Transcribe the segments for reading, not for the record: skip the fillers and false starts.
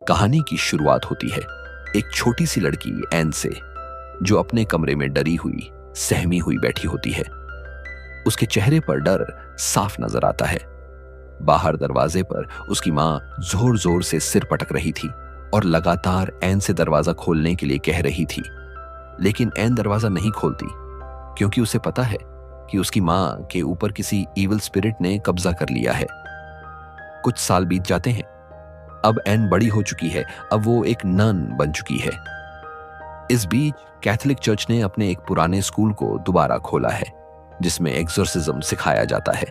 कहानी की शुरुआत होती है एक छोटी सी लड़की एन से, जो अपने कमरे में डरी हुई, सहमी हुई बैठी होती है। उसके चेहरे पर डर साफ नजर आता है। बाहर दरवाजे पर उसकी मां जोर जोर से सिर पटक रही थी और लगातार एन से दरवाजा खोलने के लिए कह रही थी, लेकिन एन दरवाजा नहीं खोलती क्योंकि उसे पता है कि उसकी मां के ऊपर किसी इविल स्पिरिट ने कब्जा कर लिया है। कुछ साल बीत जाते हैं। अब एन बड़ी हो चुकी है, अब वो एक नन बन चुकी है। इस बीच कैथोलिक चर्च ने अपने एक पुराने स्कूल को दोबारा खोला है, जिसमें एक्सोर्सिज्म सिखाया जाता है।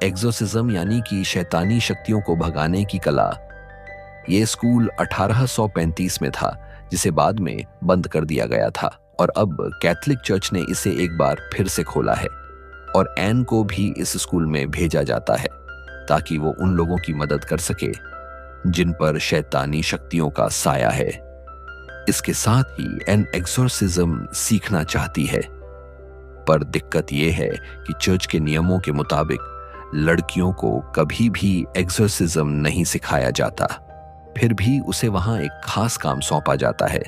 एक्सोर्सिज्म यानी कि शैतानी शक्तियों को भगाने की कला। यह स्कूल 1835 में था, जिसे बाद में बंद कर दिया गया था, और अब कैथोलिक चर्च ने इसे एक बार फिर से खोला है। और एन को भी इस स्कूल में भेजा जाता है ताकि वो उन लोगों की मदद कर सके जिन पर शैतानी शक्तियों का साया है। इसके साथ ही एन एक्सोर्सिज्म सीखना चाहती है, पर दिक्कत यह है कि चर्च के नियमों के मुताबिक लड़कियों को कभी भी एक्सोर्सिज्म नहीं सिखाया जाता। फिर भी उसे वहां एक खास काम सौंपा जाता है।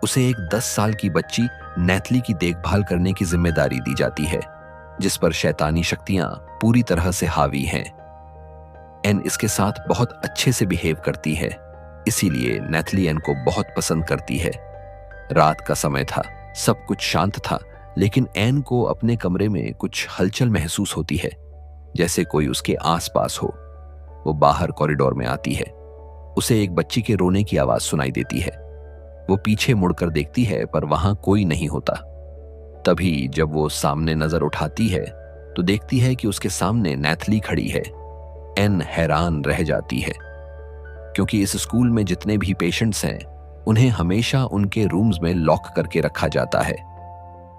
उसे एक 10 साल की बच्ची नैथली की देखभाल करने की जिम्मेदारी दी जाती है, जिस पर शैतानी शक्तियां पूरी तरह से हावी हैं। एन इसके साथ बहुत अच्छे से बिहेव करती है, इसीलिए नैथली एन को बहुत पसंद करती है। रात का समय था, सब कुछ शांत था, लेकिन एन को अपने कमरे में कुछ हलचल महसूस होती है, जैसे कोई उसके आसपास हो। वो बाहर कॉरिडोर में आती है। उसे एक बच्ची के रोने की आवाज सुनाई देती है। वो पीछे मुड़कर देखती है, पर वहां कोई नहीं होता। तभी जब वो सामने नजर उठाती है तो देखती है कि उसके सामने नैथली खड़ी है। एन हैरान रह जाती है, क्योंकि इस स्कूल में जितने भी पेशेंट्स हैं, उन्हें हमेशा उनके रूम्स में लॉक करके रखा जाता है।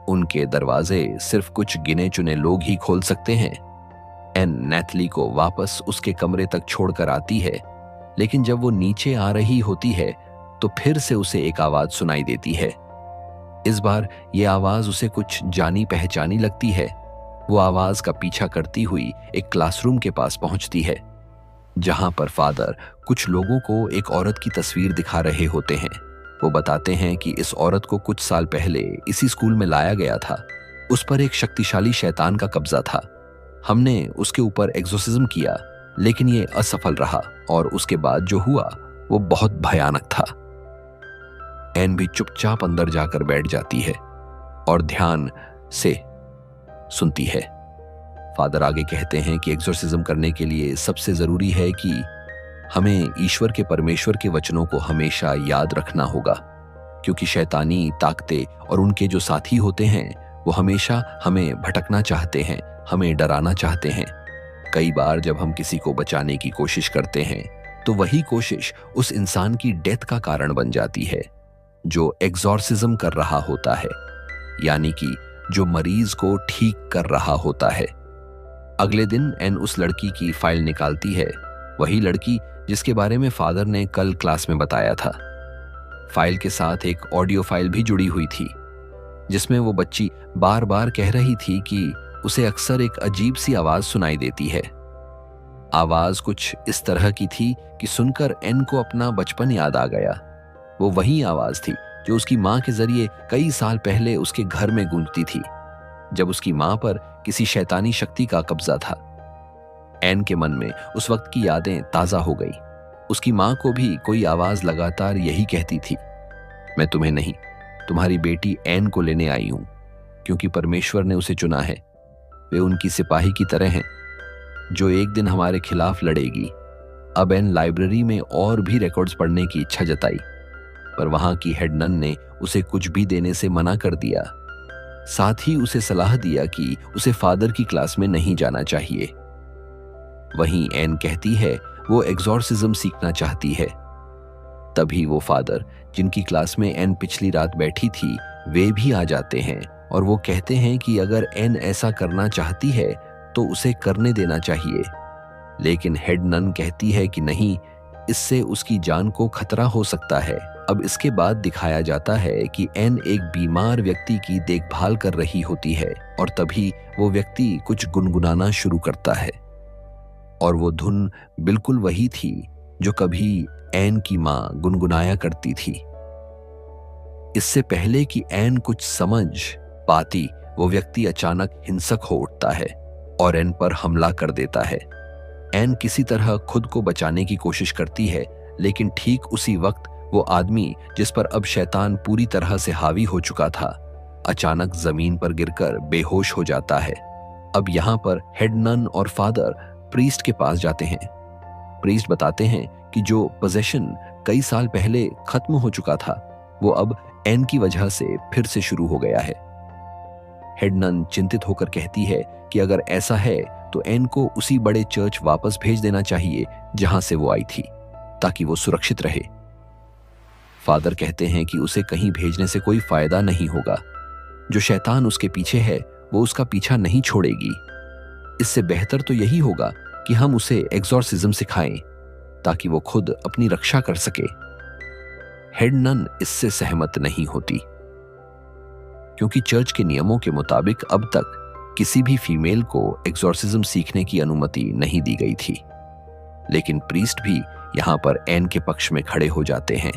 उनके दरवाजे सिर्फ कुछ गिने चुने लोग ही खोल सकते हैं। एन नैथली को वापस उसके कमरे तक छोड़कर आती है, लेकिन जब वो नीचे आ रही होती है तो फिर से उसे एक आवाज सुनाई देती है। इस बार यह आवाज उसे कुछ जानी पहचानी लगती है। वो आवाज का पीछा करती हुई एक क्लासरूम के पास पहुंचती है, जहां पर फादर कुछ लोगों को एक औरत की तस्वीर दिखा रहे होते हैं। वो बताते हैं कि इस औरत को कुछ साल पहले इसी स्कूल में लाया गया था। उस पर एक शक्तिशाली शैतान का कब्जा था। हमने उसके ऊपर एक्सोर्सिज्म किया, लेकिन ये असफल रहा, और उसके बाद जो हुआ वो बहुत भयानक था। एन भी चुपचाप अंदर जाकर बैठ जाती है और ध्यान से सुनती है। फादर आगे कहते हैं कि एक्सोर्सिज्म करने के लिए सबसे जरूरी है कि हमें ईश्वर के परमेश्वर के वचनों को हमेशा याद रखना होगा, क्योंकि शैतानी ताकतें और उनके जो साथी होते हैं वो हमेशा हमें भटकना चाहते हैं, हमें डराना चाहते हैं। कई बार जब हम किसी को बचाने की कोशिश करते हैं तो वही कोशिश उस इंसान की डेथ का कारण बन जाती है जो एक्सोर्सिज्म कर रहा होता है, यानी कि जो मरीज को ठीक कर रहा होता है। अगले दिन एन उस लड़की की फाइल निकालती है, वही लड़की जिसके बारे में फादर ने कल क्लास में बताया था। फाइल के साथ एक ऑडियो फाइल भी जुड़ी हुई थी, जिसमें वो बच्ची बार बार कह रही थी कि उसे अक्सर एक अजीब सी आवाज सुनाई देती है। आवाज कुछ इस तरह की थी कि सुनकर एन को अपना बचपन याद आ गया। वो वही आवाज थी जो उसकी मां के जरिए कई साल पहले उसके घर में गूंजती थी, जब उसकी मां पर किसी शैतानी शक्ति का कब्जा था। एन के मन में उस वक्त की यादें ताजा हो गई। उसकी मां को भी कोई आवाज लगातार यही कहती थी, मैं तुम्हें नहीं, तुम्हारी बेटी एन को लेने आई हूं, क्योंकि परमेश्वर ने उसे चुना है। वे उनकी सिपाही की तरह हैं जो एक दिन हमारे खिलाफ लड़ेगी। अब एन लाइब्रेरी में और भी रिकॉर्ड्स पढ़ने की इच्छा जताई, पर वहां की हेड नन ने उसे कुछ भी देने से मना कर दिया। साथ ही उसे सलाह दिया कि उसे फादर की क्लास में नहीं जाना चाहिए। वहीं एन कहती है वो एक्सोर्सिज्म सीखना चाहती है। तभी वो फादर जिनकी क्लास में एन पिछली रात बैठी थी, वे भी आ जाते हैं और वो कहते हैं कि अगर एन ऐसा करना चाहती है तो उसे करने देना चाहिए। लेकिन हेड नन कहती है कि नहीं, इससे उसकी जान को खतरा हो सकता है। अब इसके बाद दिखाया जाता है कि एन एक बीमार व्यक्ति की देखभाल कर रही होती है, और तभी वो व्यक्ति कुछ गुनगुनाना शुरू करता है, और वो धुन बिल्कुल वही थी जो कभी एन की मां गुनगुनाया करती थी। इससे पहले कि एन कुछ समझ पाती, वो व्यक्ति अचानक हिंसक हो उठता है और एन पर हमला कर देता है। एन किसी तरह खुद को बचाने की कोशिश करती है, लेकिन ठीक उसी वक्त वो आदमी जिस पर अब शैतान पूरी तरह से हावी हो चुका था, अचानक जमीन पर गिरकर बेहोश हो जाता है। अब यहाँ पर हेड नन और फादर प्रीस्ट के पास जाते हैं। प्रीस्ट बताते हैं कि जो पोजेशन कई साल पहले खत्म हो चुका था, वो अब एन की वजह से फिर से शुरू हो गया है। हेड नन चिंतित होकर कहती है कि अगर ऐसा है तो एन को उसी बड़े चर्च वापस भेज देना चाहिए जहां से वो आई थी, ताकि वो सुरक्षित रहे। फादर कहते हैं कि उसे कहीं भेजने से कोई फायदा नहीं होगा। जो शैतान उसके पीछे है वो उसका पीछा नहीं छोड़ेगी। इससे बेहतर तो यही होगा कि हम उसे एक्सॉर्सिज्म सिखाएं, ताकि वो खुद अपनी रक्षा कर सके। हेड नन इससे सहमत नहीं होती, क्योंकि चर्च के नियमों के मुताबिक अब तक किसी भी फीमेल को एक्सॉर्सिज्म सीखने की अनुमति नहीं दी गई थी। लेकिन प्रीस्ट भी यहां पर एन के पक्ष में खड़े हो जाते हैं।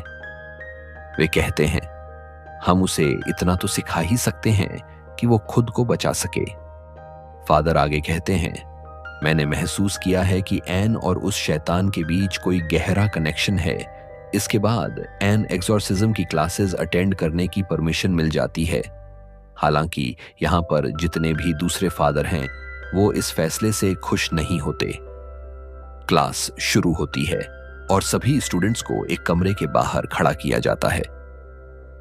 वे कहते हैं, हम उसे इतना तो सिखा ही सकते हैं कि वो खुद को बचा सके। फादर आगे कहते हैं, मैंने महसूस किया है कि एन और उस शैतान के बीच कोई गहरा कनेक्शन है। इसके बाद एन एक्सॉर्सिज्म की क्लासेस अटेंड करने की परमिशन मिल जाती है। हालांकि यहाँ पर जितने भी दूसरे फादर हैं, वो इस फैसले से खुश नहीं होते। क्लास शुरू होती है और सभी स्टूडेंट्स को एक कमरे के बाहर खड़ा किया जाता है।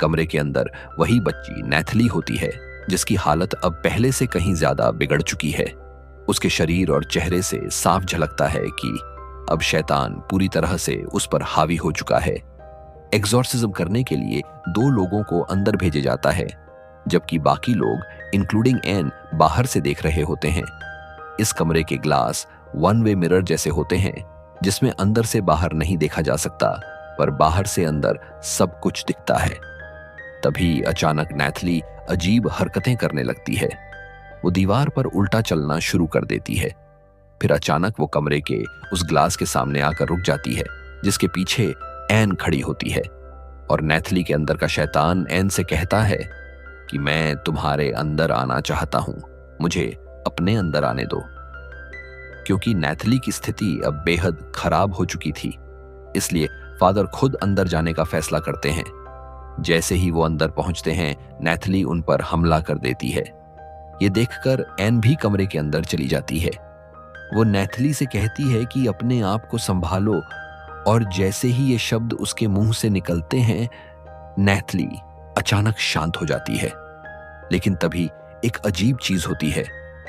कमरे के अंदर वही बच्ची नैथली होती है, जिसकी हालत अब पहले से कहीं ज्यादा बिगड़ चुकी है। उसके शरीर और चेहरे से साफ झलकता है कि अब शैतान पूरी तरह से उस पर हावी हो चुका है। एक्सॉर्सिज्म करने के लिए 2 लोगों को अंदर भेजे जाता है, जबकि बाकी लोग इंक्लूडिंग एन बाहर से देख रहे होते हैं। इस कमरे के ग्लास वन वे मिरर जैसे होते हैं, जिसमें अंदर से बाहर नहीं देखा जा सकता, पर बाहर से अंदर सब कुछ दिखता है। तभी अचानक नैथली अजीब हरकतें करने लगती है। वो दीवार पर उल्टा चलना शुरू कर देती है। फिर अचानक वो कमरे के उस ग्लास के सामने आकर रुक जाती है, जिसके पीछे एन खड़ी होती है। और नैथली के अंदर का शैतान एन से कहता है कि मैं तुम्हारे अंदर आना चाहता हूं, मुझे अपने अंदर आने दो। क्योंकि नैथली की स्थिति अब बेहद खराब हो चुकी थी, इसलिए फादर खुद अंदर जाने का फैसला करते हैं। जैसे ही वो अंदर पहुंचते हैं, नैथली उन पर हमला कर देती है। ये देखकर एन भी कमरे के अंदर चली जाती है। वो नैथली से कहती है कि अपने आप को संभालो, और जैसे ही ये शब्द उसके मुंह से निकलते हैं, नैथली अचानक शांत हो जाती है। लेकिन तभी एक अजीब चीज होती है,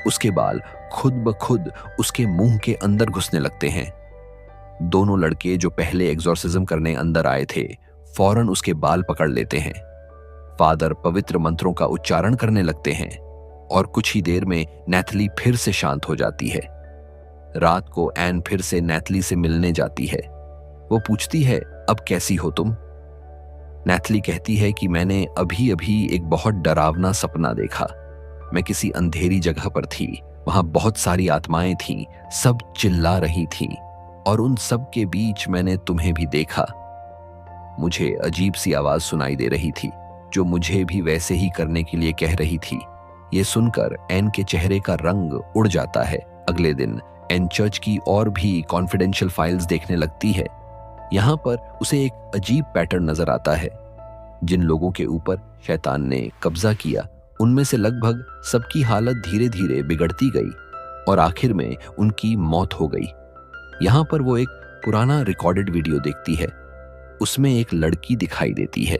उसके बाल खुद ब खुद उसके मुंह के अंदर घुसने लगते हैं। दोनों लड़के जो पहले एक्सॉर्सिज्म करने अंदर आए थे, फौरन उसके बाल पकड़ लेते हैं। फादर पवित्र मंत्रों का उच्चारण करने लगते हैं और कुछ ही देर में नैथली फिर से शांत हो जाती है। रात को एन फिर से नैथली से मिलने जाती है। वो पूछती है, अब कैसी हो तुम? नैथली कहती है कि मैंने अभी अभी एक बहुत डरावना सपना देखा। मैं किसी अंधेरी जगह पर थी, वहां बहुत सारी आत्माएं थीं, सब चिल्ला रही थीं, और उन सब के बीच मैंने तुम्हें भी देखा। मुझे अजीब सी आवाज सुनाई दे रही थी, जो मुझे भी वैसे ही करने के लिए कह रही थी। ये सुनकर एन के चेहरे का रंग उड़ जाता है। अगले दिन एन चर्च की और भी कॉन्फिडेंशियल फाइल्स देखने लगती है। यहाँ पर उसे एक अजीब पैटर्न नजर आता है। जिन लोगों के ऊपर शैतान ने कब्जा किया, उनमें से लगभग सबकी हालत धीरे धीरे बिगड़ती गई और आखिर में उनकी मौत हो गई। यहाँ पर वो एक पुराना रिकॉर्डेड वीडियो देखती है। उसमें एक लड़की दिखाई देती है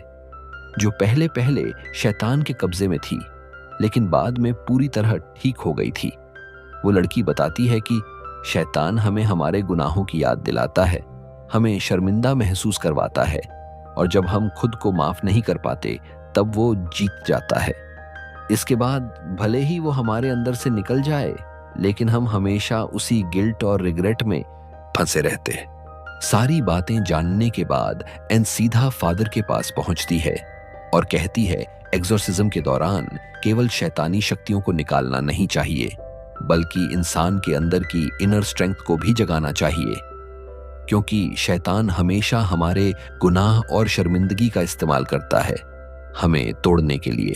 जो पहले पहले शैतान के कब्जे में थी, लेकिन बाद में पूरी तरह ठीक हो गई थी। वो लड़की बताती है कि शैतान हमें हमारे गुनाहों की याद दिलाता है, हमें शर्मिंदा महसूस करवाता है, और जब हम खुद को माफ नहीं कर पाते तब वो जीत जाता है। इसके बाद भले ही वो हमारे अंदर से निकल जाए, लेकिन हम हमेशा उसी गिल्ट और रिग्रेट में फंसे रहते हैं। सारी बातें जानने के बाद एन सीधा फादर के पास पहुंचती है और कहती है, एक्सॉर्सिज्म के दौरान केवल शैतानी शक्तियों को निकालना नहीं चाहिए, बल्कि इंसान के अंदर की इनर स्ट्रेंथ को भी जगाना चाहिए। क्योंकि शैतान हमेशा हमारे गुनाह और शर्मिंदगी का इस्तेमाल करता है हमें तोड़ने के लिए।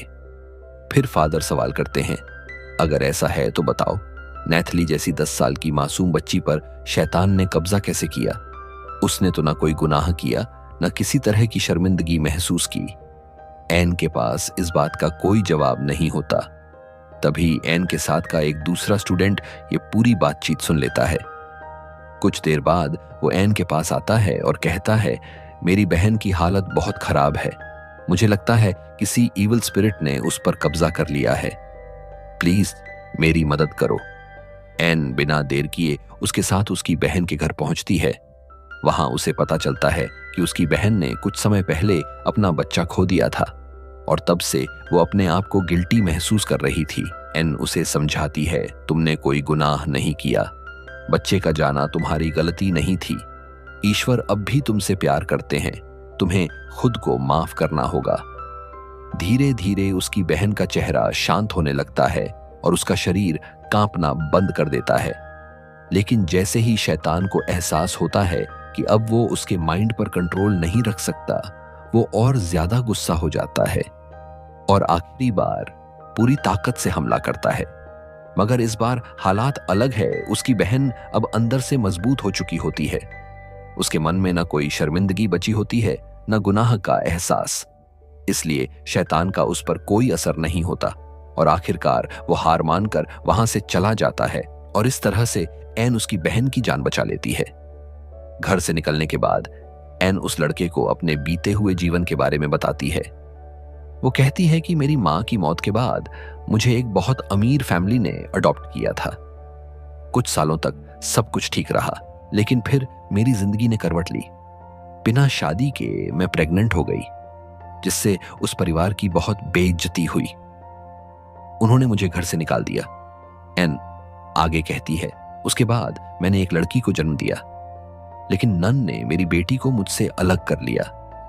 फिर फादर सवाल करते हैं, अगर ऐसा है तो बताओ, नैथली जैसी 10 साल की मासूम बच्ची पर शैतान ने कब्जा कैसे किया? उसने तो ना कोई गुनाह किया, न किसी तरह की शर्मिंदगी महसूस की। एन के पास इस बात का कोई जवाब नहीं होता। तभी एन के साथ का एक दूसरा स्टूडेंट ये पूरी बातचीत सुन लेता है। कुछ देर बाद वो एन के पास आता है और कहता है, मेरी बहन की हालत बहुत खराब है। मुझे लगता है किसी इविल स्पिरिट ने उस पर कब्जा कर लिया है। प्लीज मेरी मदद करो। एन बिना देर किए उसके साथ उसकी बहन के घर पहुंचती है। वहां उसे पता चलता है कि उसकी बहन ने कुछ समय पहले अपना बच्चा खो दिया था और तब से वो अपने आप को गिल्टी महसूस कर रही थी। एन उसे समझाती है, तुमने कोई गुनाह नहीं किया, बच्चे का जाना तुम्हारी गलती नहीं थी। ईश्वर अब भी तुमसे प्यार करते हैं, तुम्हें खुद को माफ करना होगा। धीरे धीरे उसकी बहन का चेहरा शांत होने लगता है और उसका शरीर कांपना बंद कर देता है। लेकिन जैसे ही शैतान को एहसास होता है कि अब वो उसके माइंड पर कंट्रोल नहीं रख सकता, वो और ज्यादा गुस्सा हो जाता है और आखिरी बार पूरी ताकत से हमला करता है। मगर इस बार हालात अलग है। उसकी बहन अब अंदर से मजबूत हो चुकी होती है। उसके मन में न कोई शर्मिंदगी बची होती है, न गुनाह का एहसास। इसलिए शैतान का उस पर कोई असर नहीं होता और आखिरकार वो हार मानकर वहां से चला जाता है और इस तरह से एन उसकी बहन की जान बचा लेती है। घर से निकलने के बाद एन उस लड़के को अपने बीते हुए जीवन के बारे में बताती है। वो कहती है कि मेरी मां की मौत के बाद मुझे एक बहुत अमीर फैमिली ने अडॉप्ट किया था। कुछ सालों तक सब कुछ ठीक रहा, लेकिन फिर मेरी जिंदगी ने करवट ली। बिना शादी के मैं प्रेग्नेंट हो गई, जिससे उस परिवार की बहुत बेइज्जती हुई। उन्होंने मुझे घर से निकाल दिया। एन आगे कहती है, उसके बाद मैंने एक लड़की को जन्म दिया, लेकिन नन ने मेरी बेटी को मुझसे अलग कर लिया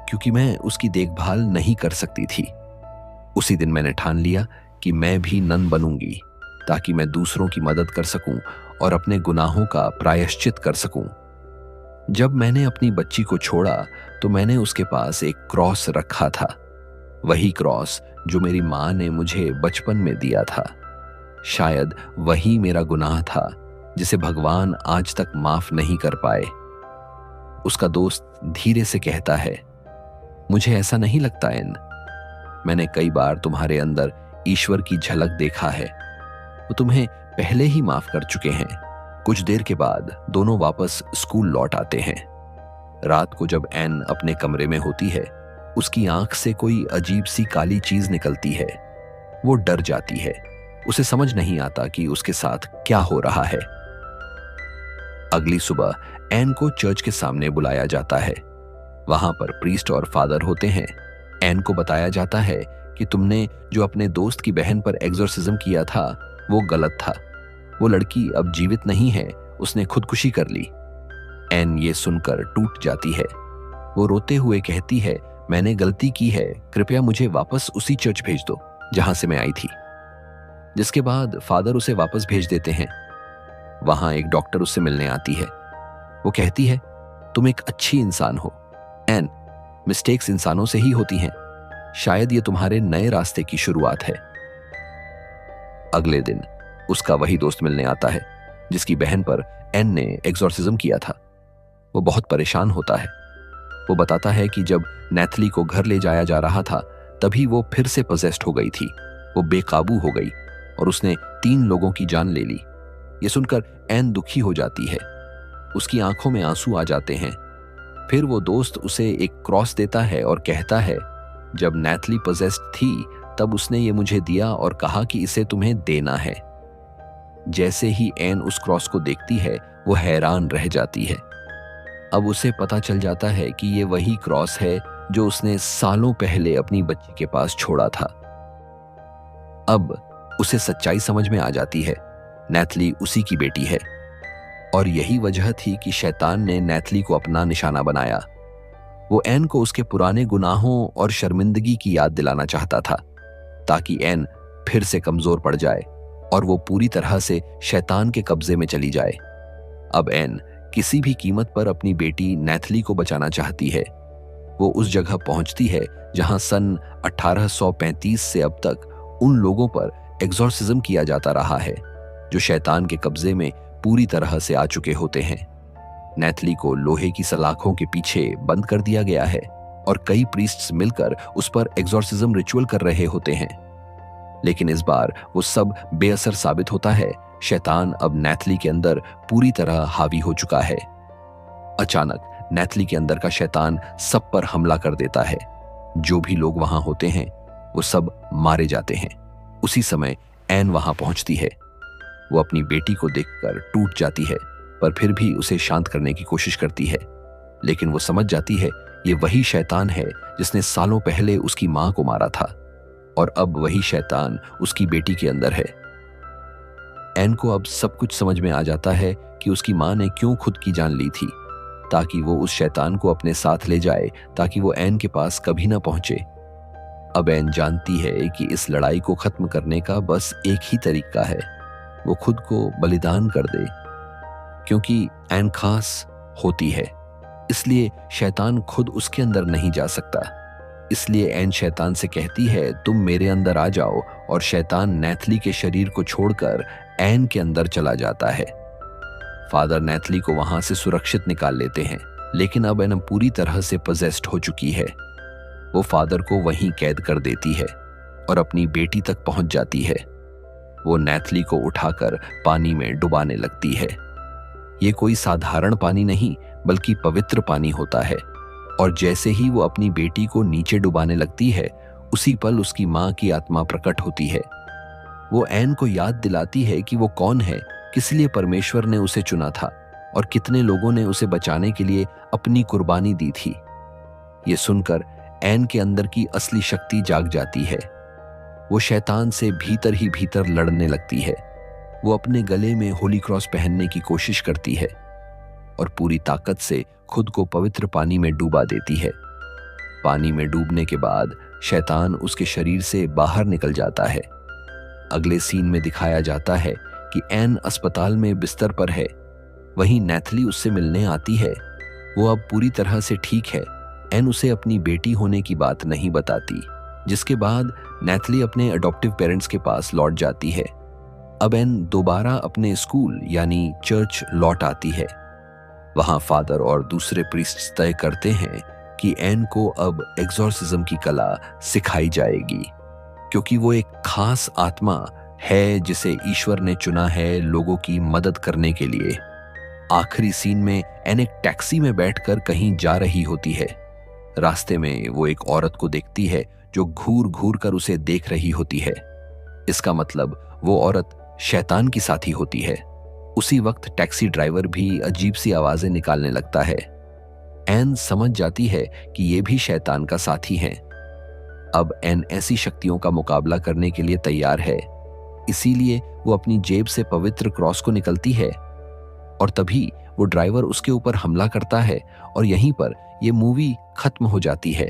क्योंकि मैं उसकी देखभाल नहीं कर सकती थी। उसी दिन मैंने ठान लिया कि मैं भी नन बनूंगी ताकि मैं दूसरों की मदद कर सकूं और अपने गुनाहों का प्रायश्चित कर सकूं। जब मैंने अपनी बच्ची को छोड़ा तो मैंने उसके पास एक क्रॉस रखा था, वही क्रॉस जो मेरी मां ने मुझे बचपन में दिया था। शायद वही मेरा गुनाह था जिसे भगवान आज तक माफ नहीं कर पाए। उसका दोस्त धीरे से कहता है, मुझे ऐसा नहीं लगता एन, मैंने कई बार तुम्हारे अंदर ईश्वर की झलक देखा है। वो तुम्हें पहले ही माफ कर चुके हैं। कुछ देर के बाद दोनों वापस स्कूल लौट आते हैं। रात को जब एन अपने कमरे में होती है, उसकी आंख से कोई अजीब सी काली चीज निकलती है। वो डर जाती है। उसे समझ नहीं आता कि उसके साथ क्या हो रहा है। अगली सुबह एन को चर्च के सामने बुलाया जाता है। वहां पर प्रीस्ट और फादर होते हैं। एन को बताया जाता है कि तुमने जो अपने दोस्त की बहन पर एग्जॉर्सिज्म किया था वो गलत था। वो लड़की अब जीवित नहीं है, उसने खुदकुशी कर ली। एन ये सुनकर टूट जाती है। वो रोते हुए कहती है, मैंने गलती की है, कृपया मुझे वापस उसी चर्च भेज दो जहां से मैं आई थी। जिसके बाद फादर उसे वापस भेज देते हैं। वहां एक डॉक्टर उससे मिलने आती है। वो कहती है, तुम एक अच्छी इंसान हो एन, मिस्टेक्स इंसानों से ही होती हैं। शायद ये तुम्हारे नए रास्ते की शुरुआत है। अगले दिन उसका वही दोस्त मिलने आता है जिसकी बहन पर एन ने एग्जॉर्सिज्म किया था। वो बहुत परेशान होता है। वो बताता है कि जब नैथली को घर ले जाया जा रहा था तभी वो फिर से पोजेस्ड हो गई थी। वो बेकाबू हो गई और उसने 3 लोगों की जान ले ली। ये सुनकर एन दुखी हो जाती है। उसकी आंखों में आंसू आ जाते हैं। फिर वो दोस्त उसे एक क्रॉस देता है और कहता है, जब नैथली पोजेस्ड थी तब उसने ये मुझे दिया और कहा कि इसे तुम्हें देना है। जैसे ही एन उस क्रॉस को देखती है वो हैरान रह जाती है। अब उसे पता चल जाता है कि ये वही क्रॉस है जो उसने सालों पहले अपनी बच्ची के पास छोड़ा था। अब उसे सच्चाई समझ में आ जाती है, नैथली उसी की बेटी है और यही वजह थी कि शैतान ने नैथली को अपना निशाना बनाया। वो एन को उसके पुराने गुनाहों और शर्मिंदगी की याद दिलाना चाहता था ताकि एन फिर से कमजोर पड़ जाए और वो पूरी तरह से शैतान के कब्जे में चली जाए। अब एन किसी भी कीमत पर अपनी बेटी नैथली को बचाना चाहती है। वो उस जगह पहुंचती है जहां सन 1835 से अब तक उन लोगों पर एग्जॉर्सिज्म किया जाता रहा है जो शैतान के कब्जे में पूरी तरह से आ चुके होते हैं। नैथली को लोहे की सलाखों के पीछे बंद कर दिया गया है और कई प्रीस्ट्स मिलकर उस पर एग्जॉर्सिज्म रिचुअल कर रहे होते हैं। लेकिन इस बार वो सब बेअसर साबित होता है। शैतान अब नैथली के अंदर पूरी तरह हावी हो चुका है। अचानक नैथली के अंदर का शैतान सब पर हमला कर देता है। जो भी लोग वहां होते हैं वो सब मारे जाते हैं। उसी समय एन वहां पहुंचती है। वो अपनी बेटी को देखकर टूट जाती है, पर फिर भी उसे शांत करने की कोशिश करती है। लेकिन वो समझ जाती है ये वही शैतान है जिसने सालों पहले उसकी मां को मारा था, और अब वही शैतान उसकी बेटी के अंदर है। एन को अब सब कुछ समझ में आ जाता है कि उसकी मां ने क्यों खुद की जान ली थी, ताकि वो उस शैतान को अपने साथ ले जाए, ताकि वो एन के पास कभी ना पहुंचे। अब एन जानती है कि इस लड़ाई को खत्म करने का बस एक ही तरीका है, वो खुद को बलिदान कर दे। क्योंकि एन खास होती है, इसलिए शैतान खुद उसके अंदर नहीं जा सकता। इसलिए एन शैतान से कहती है, तुम मेरे अंदर आ जाओ, और शैतान नैथली के शरीर को छोड़कर एन के अंदर चला जाता है। फादर नैथली को वहां से सुरक्षित निकाल लेते हैं, लेकिन अब एन पूरी तरह से पजेस्ड हो चुकी है। वो फादर को वहीं कैद कर देती है और अपनी बेटी तक पहुंच जाती है। वो नैथली को उठाकर पानी में डुबाने लगती है। ये कोई साधारण पानी नहीं, बल्कि पवित्र पानी होता है। और जैसे ही वो अपनी बेटी को नीचे डुबाने लगती है, उसी पल उसकी मां की आत्मा प्रकट होती है। वो एन को याद दिलाती है कि वो कौन है, किस लिए परमेश्वर ने उसे चुना था, और कितने लोगों ने उसे बचाने के लिए अपनी कुर्बानी दी थी। ये सुनकर एन के अंदर की असली शक्ति जाग जाती है। वो शैतान से भीतर ही भीतर लड़ने लगती है। वो अपने गले में होली क्रॉस पहनने की कोशिश करती है और पूरी ताकत से खुद को पवित्र पानी में डूबा देती है। पानी में डूबने के बाद शैतान उसके शरीर से बाहर निकल जाता है। अगले सीन में दिखाया जाता है कि एन अस्पताल में बिस्तर पर है। वहीं नैथली उससे मिलने आती है। वो अब पूरी तरह से ठीक है। एन उसे अपनी बेटी होने की बात नहीं बताती, जिसके बाद नैथली अपने अडॉप्टिव पेरेंट्स के पास लौट जाती है। अब एन दोबारा अपने स्कूल यानी चर्च लौट आती है। वहां फादर और दूसरे प्रीस्ट्स तय करते हैं कि एन को अब एग्जॉर्सिज्म की कला सिखाई जाएगी, क्योंकि वो एक खास आत्मा है जिसे ईश्वर ने चुना है लोगों की मदद करने के लिए। आखिरी सीन में एन एक टैक्सी में बैठकर कहीं जा रही होती है। रास्ते में वो एक औरत को देखती है जो घूर घूर कर उसे देख रही होती है। इसका मतलब वो औरत शैतान की साथी होती है। उसी वक्त टैक्सी ड्राइवर भी अजीब सी आवाजें निकालने लगता है। एन समझ जाती है कि ये भी शैतान का साथी है। अब एन ऐसी शक्तियों का मुकाबला करने के लिए तैयार है, इसीलिए वो अपनी जेब से पवित्र क्रॉस को निकलती है, और तभी वो ड्राइवर उसके ऊपर हमला करता है और यहीं पर ये मूवी खत्म हो जाती है।